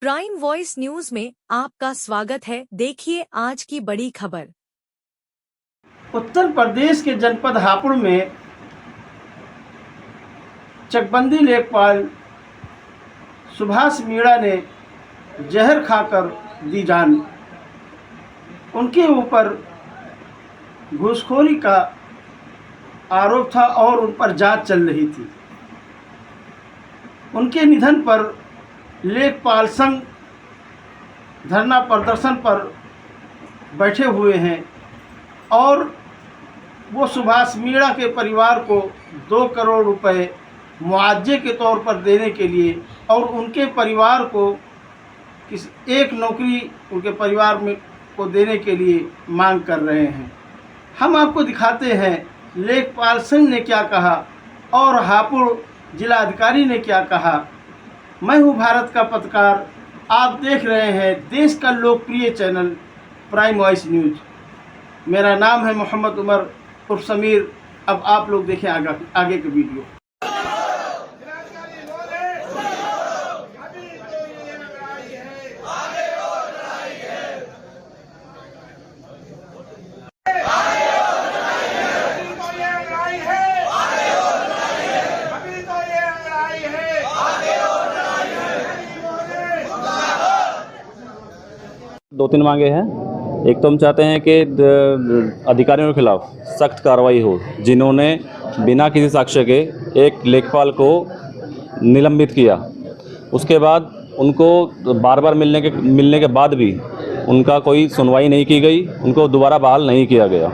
Prime voice news में आपका स्वागत है। देखिए आज की बड़ी खबर। उत्तर प्रदेश के जनपद हापुड़ में चकबंदी लेखपाल सुभाष मीणा ने जहर खाकर दी जान। उनके ऊपर घूसखोरी का आरोप था और उन पर जांच चल रही थी। उनके निधन पर लेखपाल संघ धरना प्रदर्शन पर बैठे हुए हैं और वो सुभाष मीणा के परिवार को 2 करोड़ रुपए मुआवजे के तौर पर देने के लिए और उनके परिवार को एक नौकरी उनके परिवार में को देने के लिए मांग कर रहे हैं। हम आपको दिखाते हैं लेखपाल संघ ने क्या कहा और हापुड़ जिला अधिकारी ने क्या कहा। मैं हूँ भारत का पत्रकार, आप देख रहे हैं देश का लोकप्रिय चैनल प्राइम वॉइस न्यूज। मेरा नाम है मोहम्मद उमर उर्फ समीर। अब आप लोग देखें आगे के वीडियो। 2-3 मांगे हैं। एक तो हम चाहते हैं कि अधिकारियों के खिलाफ सख्त कार्रवाई हो जिन्होंने बिना किसी साक्ष्य के एक लेखपाल को निलंबित किया। उसके बाद उनको बार बार मिलने के बाद भी उनका कोई सुनवाई नहीं की गई, उनको दोबारा बहाल नहीं किया गया।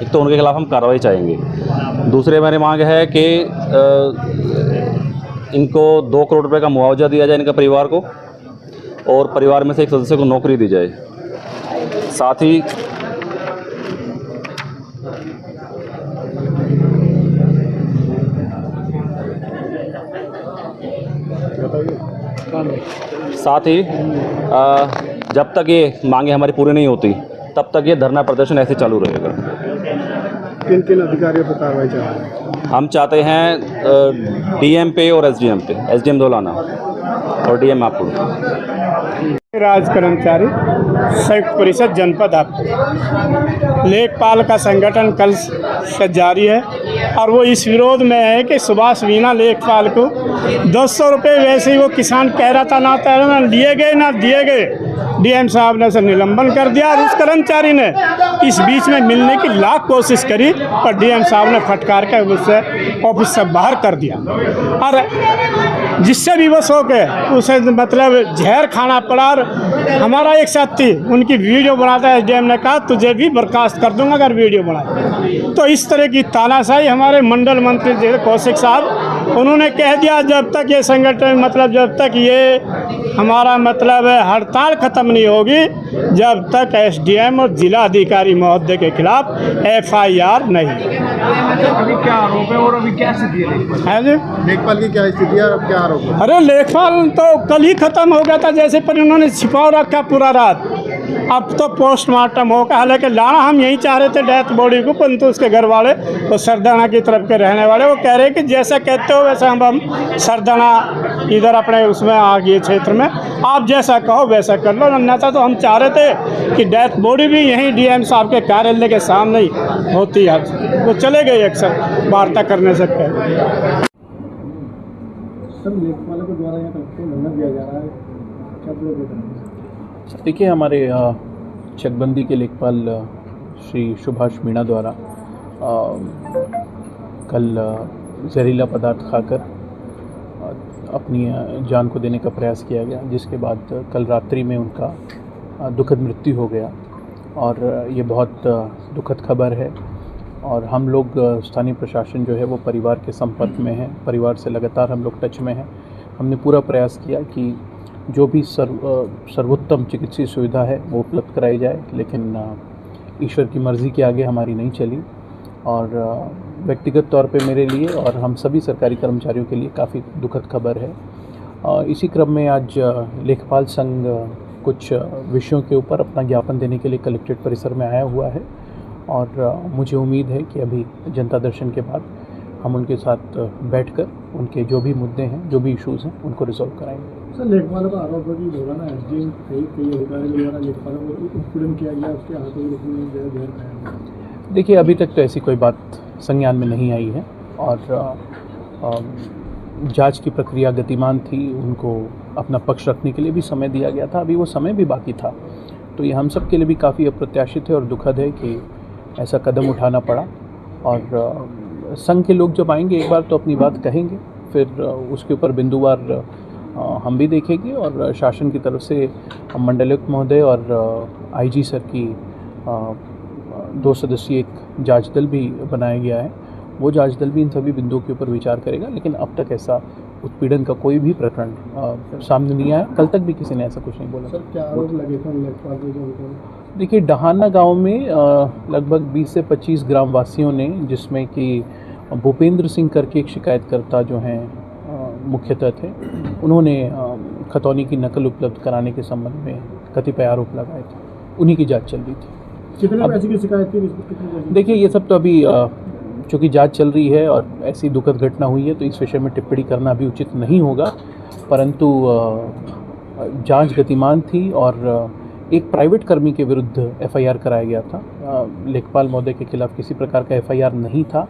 एक तो उनके खिलाफ हम कार्रवाई चाहेंगे। दूसरे मेरी मांग है कि इनको 2 करोड़ रुपए का मुआवजा दिया जाए इनके परिवार को और परिवार में से एक सदस्य को नौकरी दी जाए। साथ ही जब तक ये मांगे हमारी पूरी नहीं होती तब तक ये धरना प्रदर्शन ऐसे चालू रहेगा। किन किन अधिकारियों पर कार्रवाई चाह रहे हैं? हम चाहते हैं डीएम पे और एसडीएम पे, एसडीएम धौलाना और डीएम हापुड़। राज कर्मचारी संयुक्त परिषद जनपद हापुड़। लेखपाल का संगठन कल से जारी है और वो इस विरोध में है कि सुभाष मीणा लेखपाल को 200 रुपये वैसे ही वो किसान कह रहा था ना लिए गए ना दिए गए। डीएम साहब ने उसे निलंबन कर दिया और उस कर्मचारी ने इस बीच में मिलने की लाख कोशिश करी पर डीएम साहब ने फटकार कर उससे ऑफिस से बाहर कर दिया और जिससे भी वो सो के उसे मतलब जहर खाना पड़ा। और हमारा एक साथी उनकी वीडियो बनाता है, एसडीएम ने कहा तुझे भी बर्खास्त कर दूंगा अगर वीडियो बनाए। तो इस तरह की तानाशाही हमारे मंडल मंत्री कौशिक साहब उन्होंने कह दिया जब तक ये संगठन मतलब जब तक ये हमारा मतलब हड़ताल खत्म नहीं होगी जब तक एसडीएम और जिला अधिकारी महोदय के खिलाफ एफआईआर नहीं। अभी क्या आरोप है और अभी क्या स्थिति है जी? लेखपाल की क्या स्थिति है, अब क्या आरोप है? अरे लेखपाल तो कल ही खत्म हो गया था जैसे पर उन्होंने छिपाव रखा पूरा रात। अब तो पोस्टमार्टम होगा। हालांकि लाना हम यही चाह रहे थे डेथ बॉडी को, परंतु उसके घर वाले तो सरदाना की तरफ के रहने वाले वो कह रहे हैं कि जैसा कहते हो वैसा हम सरदाना इधर अपने उसमें आ गए क्षेत्र में, आप जैसा कहो वैसा कर लो। अन्यथा तो हम चाह रहे थे कि डेथ बॉडी भी यहीं डीएम साहब के कार्यालय के सामने ही होती है। वो चले गए अक्सर वार्ता करने से पहले। सब लेखपालों के द्वारा यहाँ निलंबन दिया जा रहा है, क्या बोलोगे? देखिए, हमारे चकबंदी के लेखपाल श्री सुभाष मीणा द्वारा कल जहरीला पदार्थ खाकर अपनी जान को देने का प्रयास किया गया, जिसके बाद कल रात्रि में उनका दुखद मृत्यु हो गया और ये बहुत दुखद खबर है। और हम लोग स्थानीय प्रशासन जो है वो परिवार के संपर्क में है, परिवार से लगातार हम लोग टच में हैं। हमने पूरा प्रयास किया कि जो भी सर्वोत्तम चिकित्सीय सुविधा है वो उपलब्ध कराई जाए, लेकिन ईश्वर की मर्ज़ी के आगे हमारी नहीं चली। और व्यक्तिगत तौर पे मेरे लिए और हम सभी सरकारी कर्मचारियों के लिए काफ़ी दुखद खबर है। इसी क्रम में आज लेखपाल संघ कुछ विषयों के ऊपर अपना ज्ञापन देने के लिए कलेक्ट्रेट परिसर में आया हुआ है और मुझे उम्मीद है कि अभी जनता दर्शन के बाद हम उनके साथ बैठकर उनके जो भी मुद्दे हैं, जो भी इश्यूज़ हैं, उनको रिजॉल्व कराएंगे। सर लेखपालों का आरोप है कि होगा ना एसडीएम कई अधिकारियों द्वारा लेखपालों को उत्पीड़न किया गया, उसके हाथों में जहर खाया गया। देखिए, अभी तक तो ऐसी कोई बात संज्ञान में नहीं आई है और जांच की प्रक्रिया गतिमान थी, उनको अपना पक्ष रखने के लिए भी समय दिया गया था, अभी वो समय भी बाकी था। तो ये हम सब के लिए भी काफ़ी अप्रत्याशित है और दुखद है कि ऐसा कदम उठाना पड़ा। और संघ के लोग जब आएंगे एक बार तो अपनी बात कहेंगे, फिर उसके ऊपर बिंदुवार हम भी देखेंगे और शासन की तरफ से मंडलायुक्त महोदय और आईजी सर की 2 सदस्यीय एक जांच दल भी बनाया गया है। वो जांच दल भी इन सभी बिंदुओं के ऊपर विचार करेगा, लेकिन अब तक ऐसा उत्पीड़न का कोई भी प्रकरण सामने नहीं आया। कल तक भी किसी ने ऐसा कुछ नहीं बोला। सर क्या आरोप लगे थे लेखपाल पे जो उनको? देखिए, डहाना गांव में लगभग 20 से 25 ग्रामवासियों ने, जिसमें कि भूपेंद्र सिंह करके एक शिकायतकर्ता जो हैं मुख्यतः थे, उन्होंने खतौनी की नकल उपलब्ध कराने के संबंध में कतिपय आरोप लगाए थे। उन्हीं की जांच चल रही थी। कितने पैसे की शिकायत थी, कितने पैसे? देखिए, ये सब तो अभी चूँकि जांच चल रही है और ऐसी दुखद घटना हुई है तो इस विषय में टिप्पणी करना अभी उचित नहीं होगा, परंतु जांच गतिमान थी और एक प्राइवेट कर्मी के विरुद्ध एफआईआर कराया गया था। लेखपाल महोदय के खिलाफ किसी प्रकार का एफआईआर नहीं था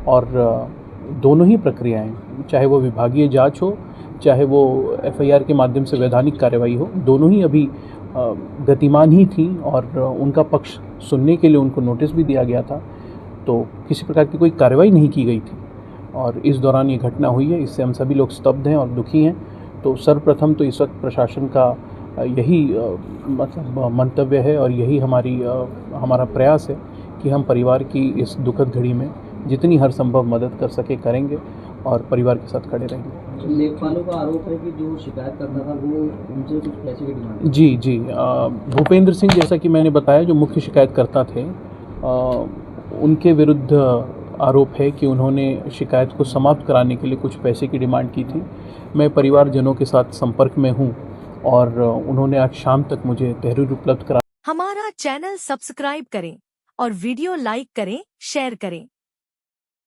और दोनों ही प्रक्रियाएं, चाहे वो विभागीय जांच हो, चाहे वो एफआईआर के माध्यम से वैधानिक कार्रवाई हो, दोनों ही अभी गतिमान ही थी और उनका पक्ष सुनने के लिए उनको नोटिस भी दिया गया था। तो किसी प्रकार की कोई कार्रवाई नहीं की गई थी और इस दौरान ये घटना हुई है। इससे हम सभी लोग स्तब्ध हैं और दुखी हैं। तो सर्वप्रथम तो इस वक्त प्रशासन का यही मतलब मंतव्य है और यही हमारा प्रयास है कि हम परिवार की इस दुखद घड़ी में जितनी हर संभव मदद कर सके करेंगे और परिवार के साथ खड़े रहेंगे। लेखपालों का आरोप है कि जो शिकायत करता था वो उनसे कुछ पैसे की डिमांड। जी, भूपेंद्र सिंह, जैसा कि मैंने बताया, जो मुख्य शिकायतकर्ता थे, उनके विरुद्ध आरोप है कि उन्होंने शिकायत को समाप्त कराने के लिए कुछ पैसे की डिमांड की थी। मैं परिवारजनों के साथ संपर्क में हूं और उन्होंने आज शाम तक मुझे तहरीर उपलब्ध करा। हमारा चैनल सब्सक्राइब करें और वीडियो लाइक करें, शेयर करें।